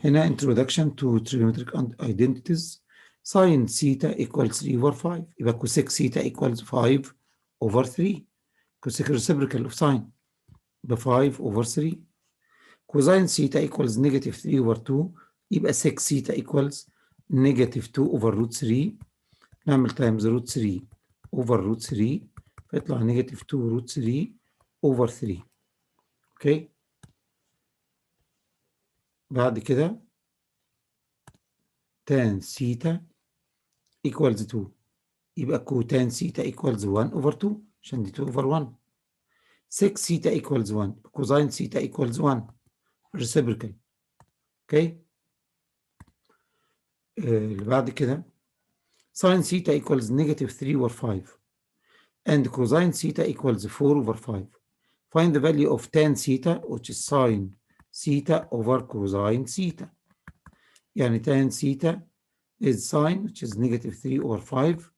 هنا introduction to trigonometric identities. Sin theta equals 3 over 5. يبقى cosec theta equals 5 over 3. cosec reciprocal of sine يبقى 5 over 3. cosine theta equals negative 3 over 2. يبقى sec theta equals negative 2 over root 3. نعمل times root 3 over root 3 فيطلع negative 2 root 3 over 3. اوكي. بعد كده tan theta equals 2. يبقى cotan theta equals 1 over 2 عشان دي 2 over 1. sec theta equals 1. cosine theta equals 1 reciprocal. اوكي. اللي بعد كده sin theta equals negative 3 over 5 and cosine theta equals 4 over 5. Find the value of tan theta which is sin theta over cosine theta. يعني tan theta is sine which is negative 3 over 5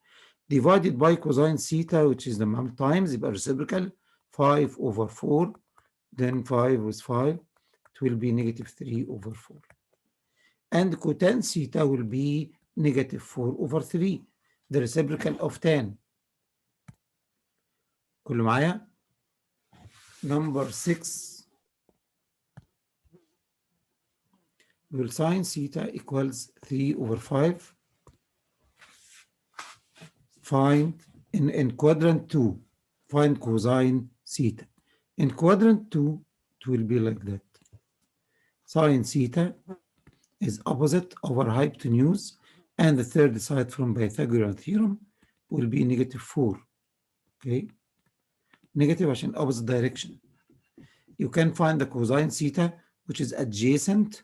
divided by cosine theta which is the amount times يبقى reciprocal 5 over 4, then 5 with 5 it will be negative 3 over 4, and cotan theta will be negative 4 over 3, the reciprocal of tan. كله معايا؟ number 6 will sin theta equals 3 over 5. Find in quadrant 2, find cosine theta. In quadrant 2, it will be like that. Sin theta is opposite over hypotenuse, and the third side from Pythagorean theorem will be negative 4. Okay? Negative عشان opposite direction. You can find the cosine theta, which is adjacent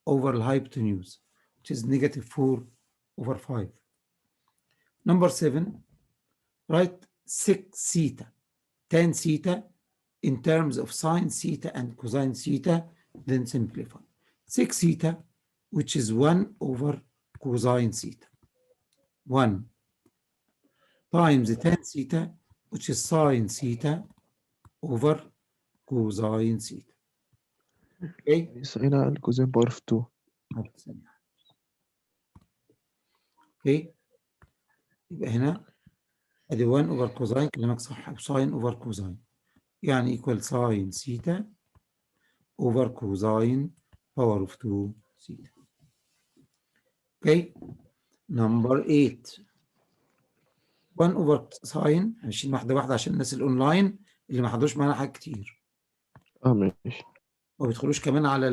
over hypotenuse, which is negative 4 over 5. Number 7, write sec theta, tan theta in terms of sin theta and cosine theta, then simplify. Sec theta, which is 1 over cosine theta, 1 times tan theta, which is sin theta over cosine theta. Okay? هنا الكوزين باور في 2. اوكي. يبقى هنا ادي 1 اوفر كوزاين كلامك صح وساين اوفر كوزاين يعني ايكوال ساين ثيتا اوفر كوزاين باور اوف 2 ثيتا. اوكي. نمبر 8 1 اوفر ساين هنشيل واحده واحده عشان الناس الاونلاين اللي ما حضروش معانا حاجات كتير ماشي. ما بيدخلوش كمان على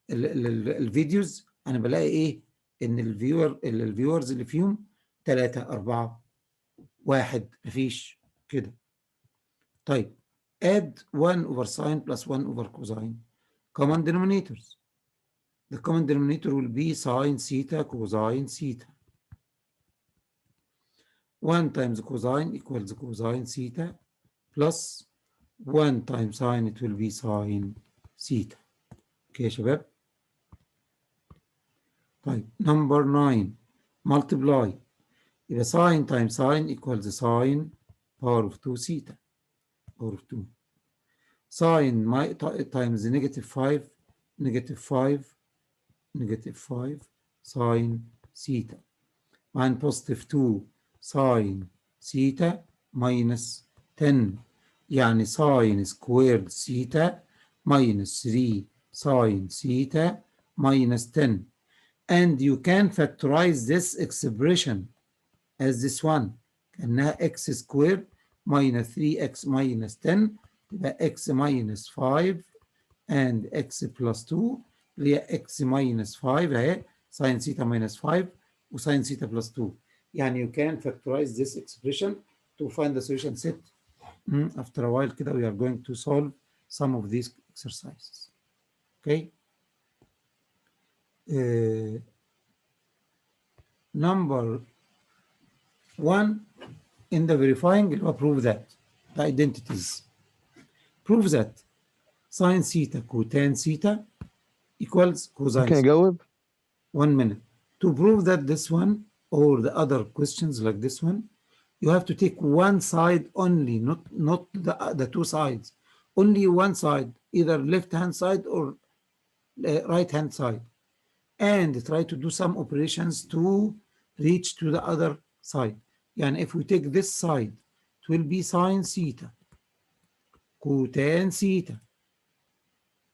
الفيديوز. انا بلاقي ايه ان الفيورز اللي فيهم 3 4 1 مفيش كده. طيب add 1 over sine plus 1 over cosine common denominators. The common denominator will be sine theta cosine theta. 1 times cosine equals cosine theta plus 1 times sine it will be sine theta. اوكي يا شباب. طيب number 9 multiply. يبقى sine times sine equals sine power of 2 theta power of 2. Sine times negative 5 negative 5 negative 5 sine theta and positive 2 sine theta minus 10 يعني sine squared theta minus 3 sine theta minus 10. And you can factorize this expression as this one كأنها x squared minus 3x minus 10 يبقى x minus 5 and x plus 2 اللي هي x minus 5 اهي sin theta minus 5 وساين theta plus 2. يعني you can factorize this expression to find the solution set. After a while كده we are going to solve some of these exercises. Okay. Number 1 in the verifying اللي هو prove that the identities. Prove that sin theta cotan theta equals cosine. ممكن أجاوب؟ 1 minute. To prove that this one or the other questions like this one, you have to take one side only, not the two sides. Only one side, either left hand side or right hand side, and try to do some operations to reach to the other side. يعني if we take this side, it will be sine theta, cotan theta,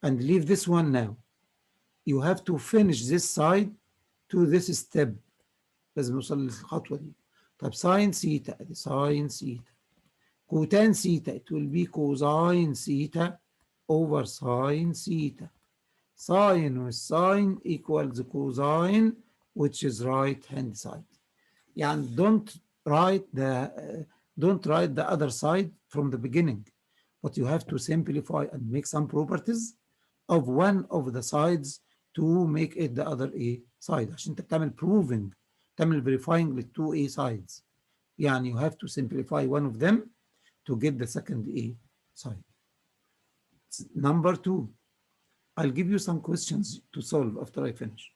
and leave this one now. You have to finish this side to this step. لازم نوصل للخطوة دي. طب ساين ثيتا، ادي ساين ثيتا، كوتان ثيتا it will be cosine theta over sine theta. Sine with sine equals cosine, which is right hand side. يعني don't write the other side from the beginning, but you have to simplify and make some properties of one of the sides to make it the other a side. عشان انت بتعمل proving، تعمل verifying لل two a sides. يعني you have to simplify one of them to get the second a side. Number 2, I'll give you some questions to solve after I finish.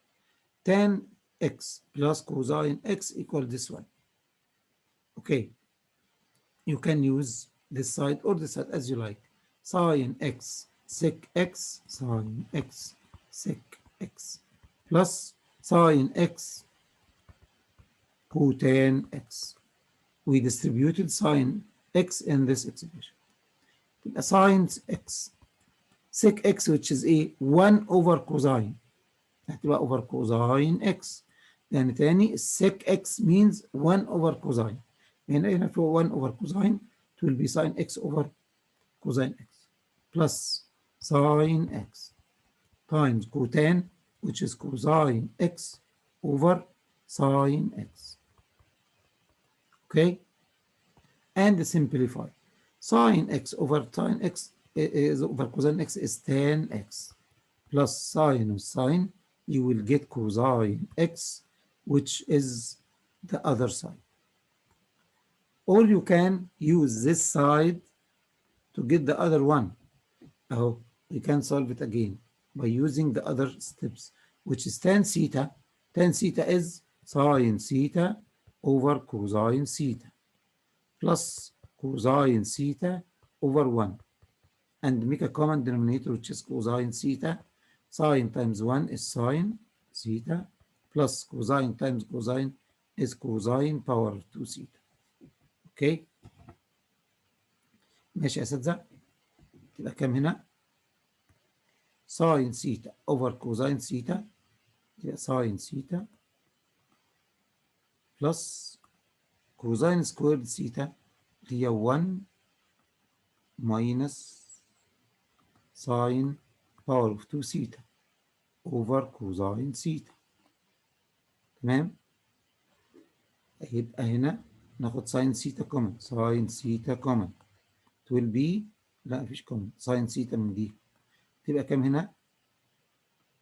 Tan x plus cosine x equal this one. Okay, you can use this side or this side as you like. Sine x sec x, sine x sec x, plus sine x cotan x. We distributed sine x in this expression. Sine x sec x, which is a 1 over cosine، هتبقى over cosine x. يعني تاني sec x means 1 over cosine. هنا في 1 over cosine it will be sine x over cosine x plus sine x times cotan, which is cosine x over sine x. Okay, and simplify. Sine x over sine x is over cosine x is tan x plus sine of sine. You will get cosine x, which is the other side. Or you can use this side to get the other one. Oh, you can solve it again by using the other steps, which is tan theta. Tan theta is sine theta over cosine theta plus cosine theta over 1. And make a common denominator, which is cosine theta. Sine times 1 is sine theta plus cosine times cosine is cosine power of 2 theta. Okay, ماشي يا اساتذه؟ تبقى كام هنا؟ ساين ثيتا اوفر كوزين ثيتا، تبقى ساين ثيتا بلس كوزين سكوير ثيتا اللي هي 1 ماينس ساين باور اوف 2 ثيتا اوفر كوزين ثيتا. تمام؟ يبقى هنا ناخد ساين ثيتا كومن، ساين ثيتا كومن will be، لا مفيش كومن، ساين ثيتا من دي تبقى كام هنا؟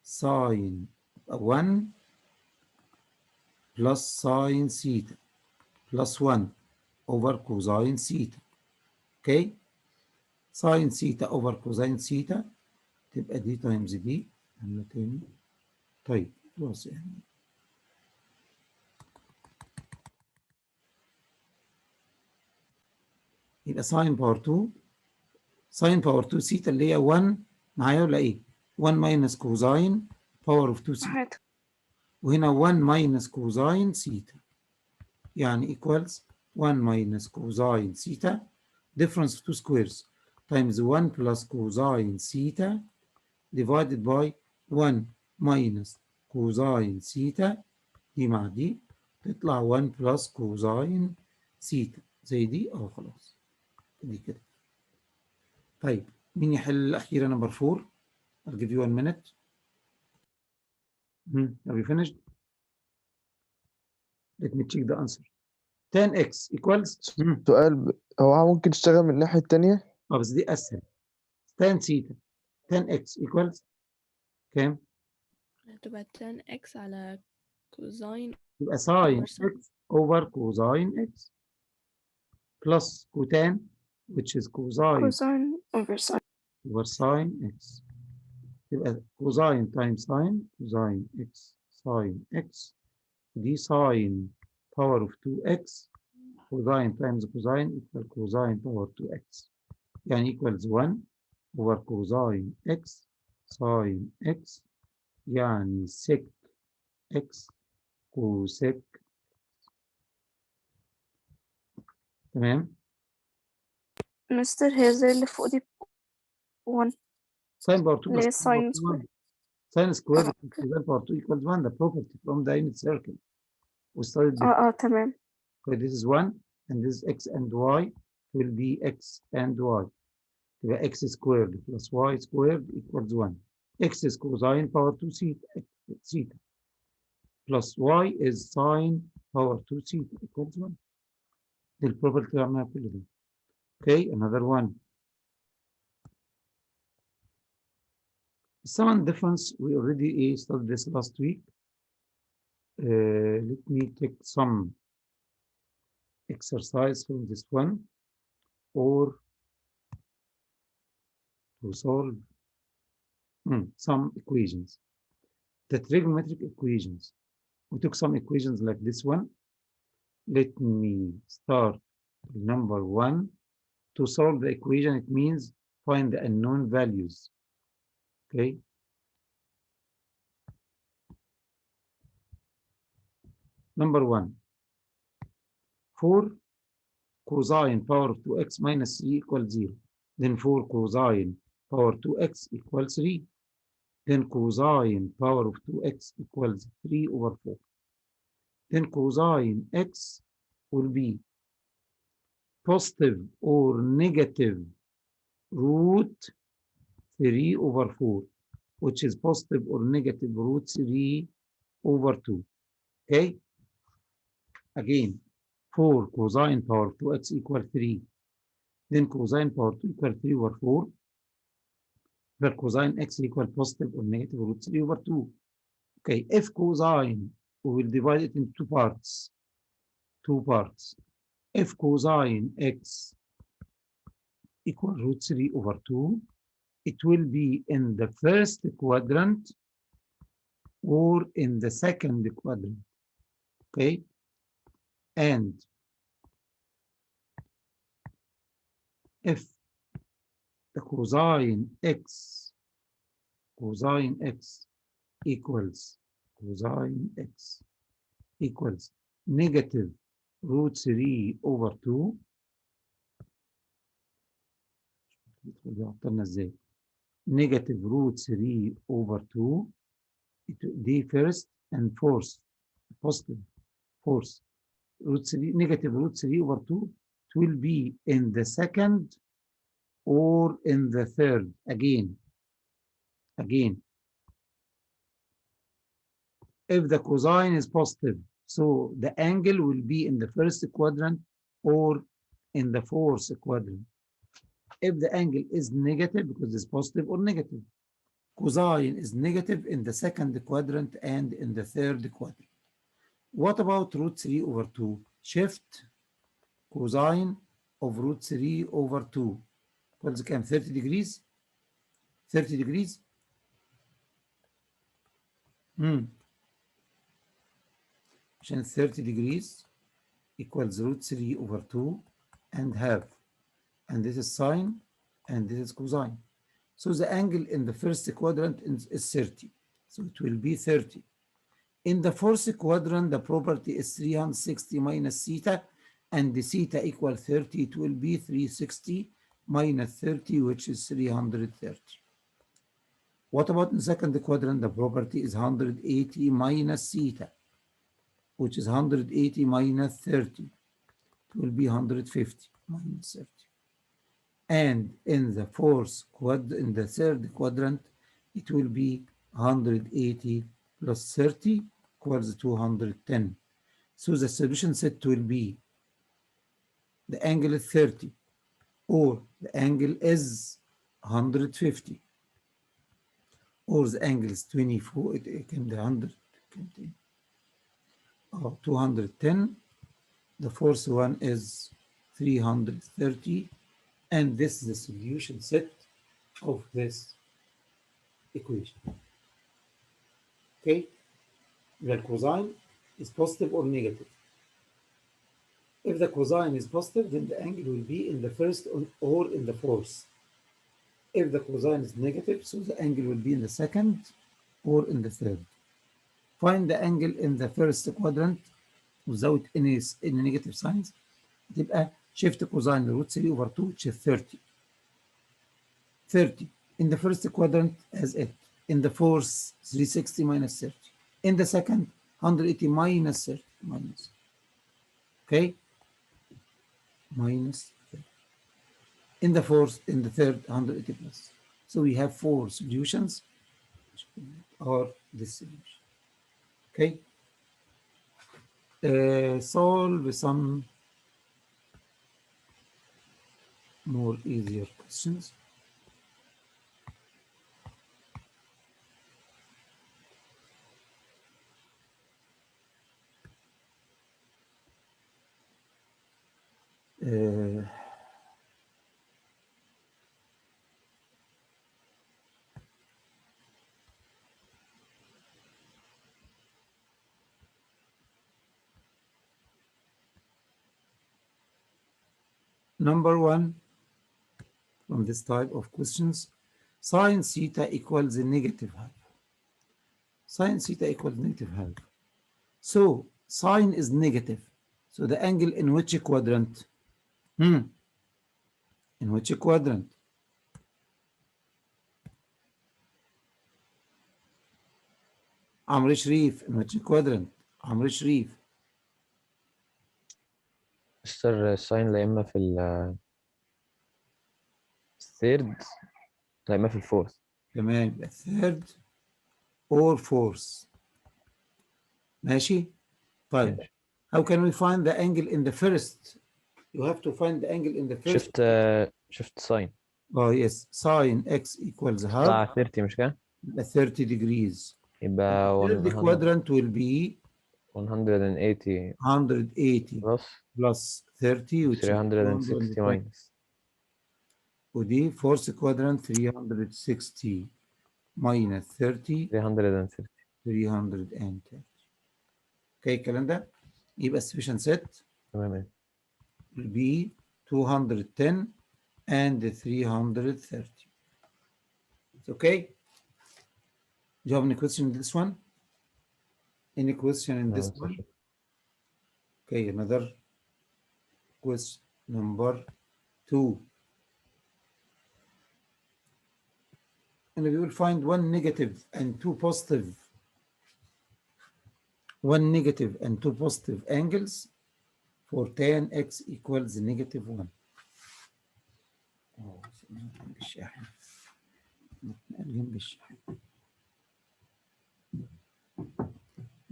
ساين 1 بلس ساين ثيتا بلس 1 اوفر كوزين ثيتا. اوكي، ساين ثيتا اوفر كوزين ثيتا تبقى دي تايمز دي. عملنا تاني. طيب خلاص يعني يبقى ساين باور 2، ساين باور 2 ثيتا اللي هي 1 معايا ولا ايه؟ 1 ماينس كوزين باور اوف 2 ثيتا، وهنا 1 ماينس كوزين ثيتا، يعني ايكوالز 1 minus cosine theta difference of two squares times 1 plus cosine theta divided by 1 minus cosine theta، دي مع دي تطلع 1 plus cosine theta زي دي. خلاص دي كده. طيب مين يحل الأخيرة نمبر 4؟ I'll give you 1 minute. Have you finished? Let me check the answer. 10x equals سؤال هو ممكن تشتغل من الناحية التانية؟ بس دي أسهل. tan theta 10x equals كام؟ هتبقى tan x على cosine يبقى sin over sine. x over cosine x plus cotan, which is cosine over sine. over sine x. يبقى cosine times sine cosine x sine x دي sine power of 2x cosine times cosine equal cosine power 2x، يعني equals 1 over cosine x sine x يعني sec x cosec. تمام. مستر هي زي اللي فوق دي 1 ساين باور 2 اللي بس هي ساين سكوير. ساين سكوير اوكي. باور 2 equals 1. The property from the unit circle. We studied before. تمام. Okay, this is 1 and this is x and y will be x and y. يبقى x squared plus y squared equals 1. X is cosine power 2 theta plus y is sine power 2 theta equals 1. دي البروبرتي اللي عملناها كل ده. Okay, another one. Sum and difference, we already studied this last week. Let me take some exercise from this one or to solve some equations. The trigonometric equations. We took some equations like this one. Let me start with number 1. To solve the equation, it means find the unknown values. Okay. Number 1. 4 cosine power of 2x minus 3 equals 0. Then 4 cosine power 2x equals 3. Then cosine power of 2x equals 3 over 4. Then cosine x will be positive or negative root 3 over 4, which is positive or negative root 3 over 2. Okay? Again, 4 cosine power 2x equals 3. Then cosine power 2 equals 3 over 4. Where cosine x equals positive or negative root 3 over 2. Okay, if cosine, we will divide it into two parts. If cosine x equals root 3 over 2, it will be in the first quadrant or in the second quadrant. Okay, and if the cosine x equals negative root 3 over 2, negative root 3 over 2, the first and fourth, positive fourth, negative root 3 over 2, it will be in the second or in the third. Again, if the cosine is positive, so the angle will be in the first quadrant or in the fourth quadrant. If the angle is negative, because it's positive or negative, cosine is negative in the second quadrant and in the third quadrant. What about root 3 over 2? Shift cosine of root 3 over 2 equals كام؟ 30 degrees. 30 degrees. عشان 30 degrees equals root 3 over 2 and half. And this is sine and this is cosine. So the angle in the first quadrant is 30. So it will be 30. In the fourth quadrant, the property is 360 minus theta, and the theta equals 30. It will be 360 minus 30, which is 330. What about in the second quadrant? The property is 180 minus theta, which is 180 minus 30. It will be 150 minus 30. And in the third quadrant, it will be 180 plus 30 equals 210. So the solution set will be the angle is 30 or the angle is 150 or the angle is 24. It can be 100 or 210. The fourth one is 330, and this is the solution set of this equation. Okay, the cosine is positive or negative. If the cosine is positive, then the angle will be in the first or in the fourth. If the cosine is negative, so the angle will be in the second or in the third. Find the angle in the first quadrant without any negative signs. تبقى shift cosine root 3 over 2 which is 30. 30 in the first quadrant as it. In the fourth, 360 minus 30. In the second, 180 minus 30. Minus. Okay? Minus 30. In the fourth, in the third, 180 plus. So we have 4 solutions or this solution. Okay? Solve some more easier questions. Number 1 from this type of questions, sine theta equals negative half. Sine theta equals negative half. So sine is negative. So the angle in which quadrant? In which quadrant? عمرو شريف, in which quadrant? عمرو شريف. مستر الساين لا إما في الثيرد لا إما في الفورث. تمام, يبقى third or fourth. ماشي؟ طيب. ماشي. How can we find the angle in the first? You have to find the angle in the first. شفت ساين. Oh yes, sine x equals half. طلع 30 مش كده؟ يبقى 30 degrees. يبقى Third quadrant will be 180 180 plus 30 which is 360 minus. ودي fourth quadrant 360 minus 30 330. 330. اوكي الكلام ده يبقى sufficient set تمام. will be 210 and 330. It's okay. Do you have any question in this one? Any question in this one? Okay, another question number 2. And we will find one negative and two positive. One negative and two positive angles for tan x equals negative 1. جنب الشاحن. جنب الشاحن.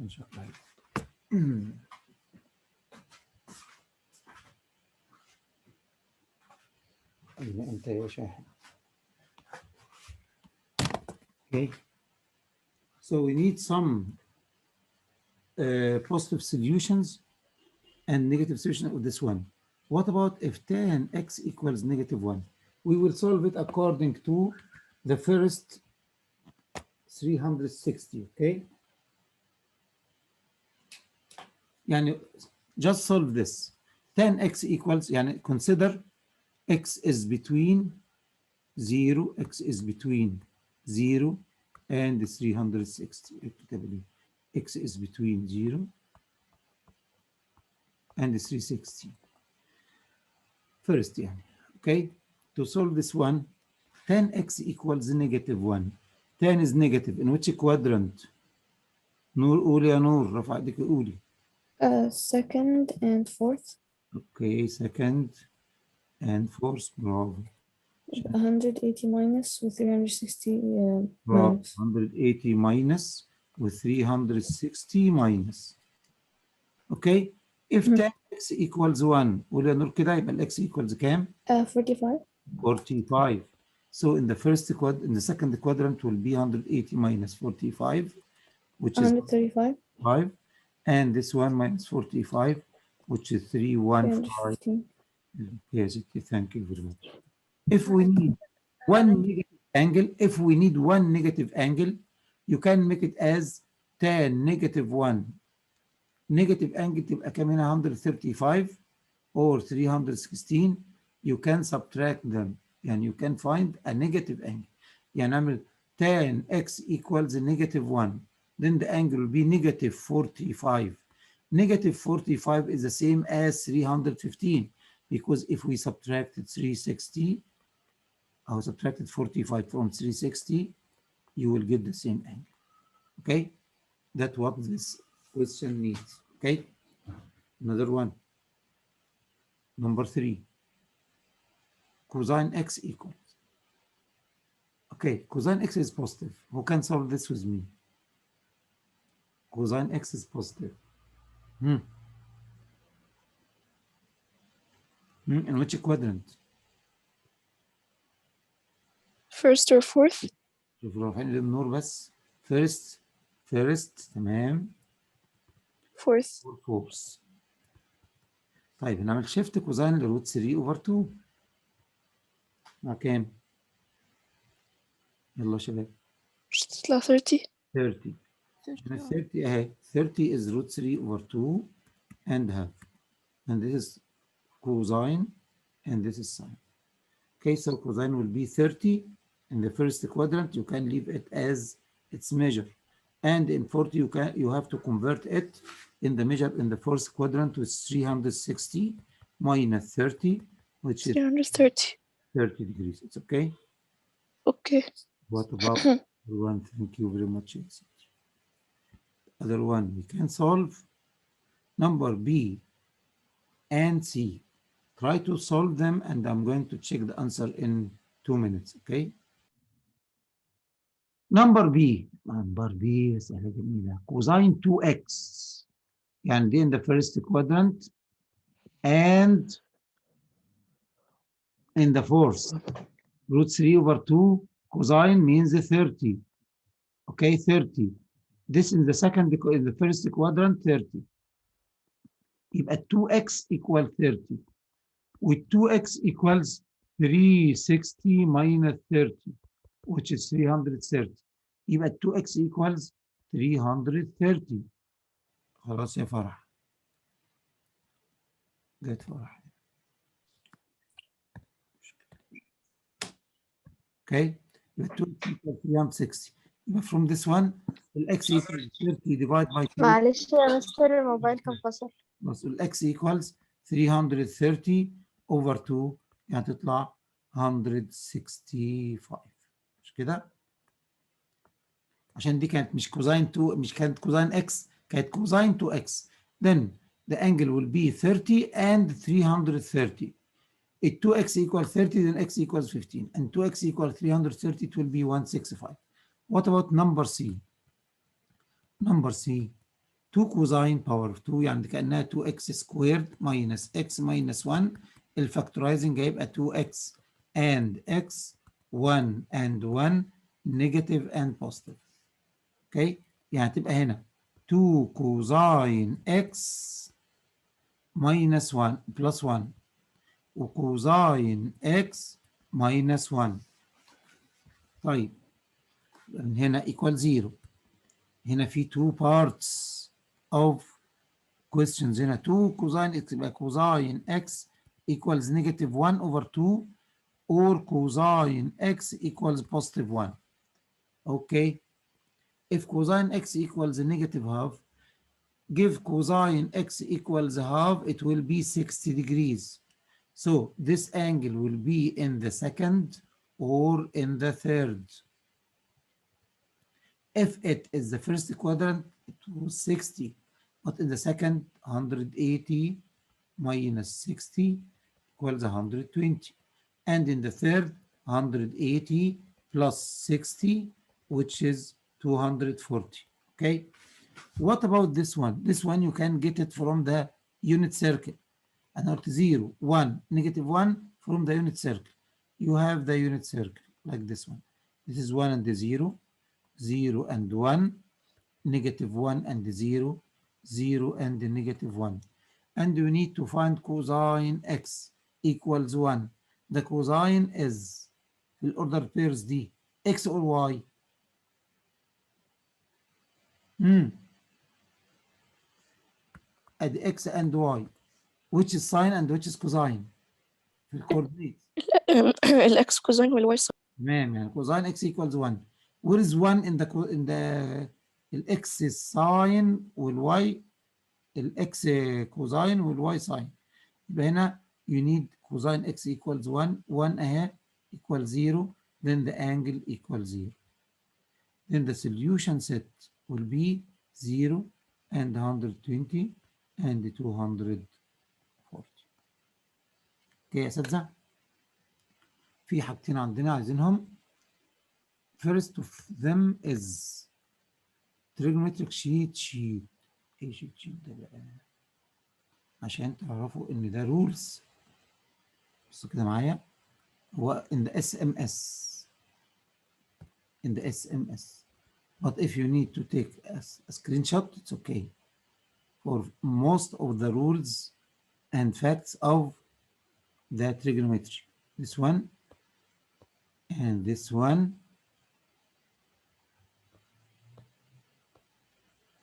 شكرا. أنت يا شاحن. Okay. So we need some positive solutions and negative solution of this one. What about if tan x equals negative 1? We will solve it according to the first 360, okay? يعني just solve this. Tan x equals, يعني consider x is between 0, x is between 0 and 360. X is between 0 and 360. First, yeah. Okay, to solve this one, tan x equals negative 1. Tan is negative. In which quadrant? نور قولي يا نور, رفع ايدك قولي. Second and fourth. Okay, second and fourth. Bravo. 180 minus with 360 Bravo. minus. 180 minus with 360 minus. Okay, if tan x equals 1, قولي يا نور كده, يبقى ال x equals كام? 45. 45. So in the first quadrant, in the second quadrant will be 180 minus 45, which is 135. 5, and this one minus 45, which is 315. Yes, thank you very much. If we need one negative angle, you can make it as tan negative 1. Negative angle تبقى كام هنا 135 or 316. You can subtract them. يعني you can find a negative angle. يعني نعمل tan x equals -1, then the angle will be -45. -45 is the same as 315, because if we subtracted 360, or subtracted 45 from 360, you will get the same angle. Okay, that's what this question needs. Okay, another one. Number 3, cosine x equals. Okay, cosine x is positive. Who can solve this with me? Cosine x is positive. In which quadrant? first or fourth. شوف رافعين النور بس. first تمام. fourth. fourth. طيب هنعمل شيفت كوزين لروت 3 اوفر 2 مع كام؟ يلا يا شباب. مش تطلع 30. 30. 30 اهي. 30 is root 3 over 2 and half. And this is cosine and this is sine. Okay, so cosine will be 30 in the first quadrant. You can leave it as its measure. And in 40, you have to convert it in the measure in the first quadrant with 360 minus 30, which is 330. 30 degrees. It's okay? Okay. What about other one? Thank you very much. Other one, we can solve number B and C. Try to solve them, and I'm going to check the answer in 2 minutes, okay? Number B سهلة جميلة. Cosine 2x. يعني دي in the first quadrant and in the fourth. Root 3 over 2 cosine means 30. Okay, 30. This in the first quadrant 30. يبقى 2x equal 30. With 2x equals 360 minus 30, which is 330. يبقى 2x equals 330. خلاص يا فرح. جت فرح. Okay, يبقى 2x equals 360. يبقى from this one, x equals 30 divided by 2. معلش يا مستر الموبايل كان فصل. بس x equals 330 over 2 يعني تطلع 165. مش كده؟ عشان دي كانت مش كوزين 2، مش كانت كوزين x، كانت كوزين 2x. Then the angle will be 30 and 330. If 2x equals 30, then x equals 15. And 2x equals 330, it will be 165. What about number C? Number C, 2 cosine power of 2 يعني كأنها 2x squared minus x minus 1. الفاكتورايزنج هيبقى 2x and x 1 and 1 negative and positive. Okay, يعني تبقى هنا 2 cosine x minus 1 plus 1 وكوزين x minus 1. طيب هنا equal 0. هنا في 2 parts of questions. هنا 2 cosine x يبقى cosine x equals negative 1 over 2 or cosine x equals positive 1. Okay, if cosine x equals a negative half, give cosine x equals half, it will be 60 degrees. So this angle will be in the second or in the third. If it is the first quadrant, it was 60, but in the second, 180 minus 60 equals 120. And in the third, 180 plus 60, which is 240. Okay, what about this one? This one you can get it from the unit circle. And out 0, 1, negative 1 from the unit circle. You have the unit circle like this one. This is 1 and the 0, 0 and 1, negative 1 and the 0, 0 and the negative 1. And you need to find cosine x equals 1. The cosine is the order pairs D, x or y? Add x and y. Which is sine and which is cosine في الcoordinates. الإكس كوزين والواي ساين. تمام، يعني cosine x equals 1. where is 1 in the الاكس ساين والواي الاكس كوزاين والواي ساين. يبقى هنا you need cosine x equals 1 1 اهي equals 0 then the angle equals 0. Then the solution set will be 0 and 120 and 240. اوكي يا اساتذه، في حاجتين عندنا عايزينهم. First of them is trigonometric sheet. ايه sheet ده بقى؟ عشان تعرفوا ان ده rules. بصوا كده معايا، هو in the SMS. In the SMS. But if you need to take a screenshot, it's okay. For most of the rules and facts of the trigonometry. This one and this one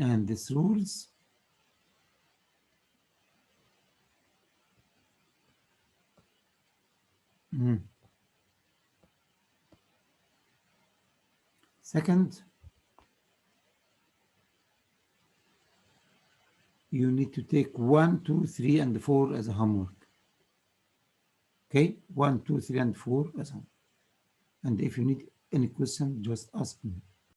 and this rules Second, you need to take 1, 2, 3, and 4 as a homework. Okay, 1, 2, 3, and 4 as homework. And if you need any question, just ask me.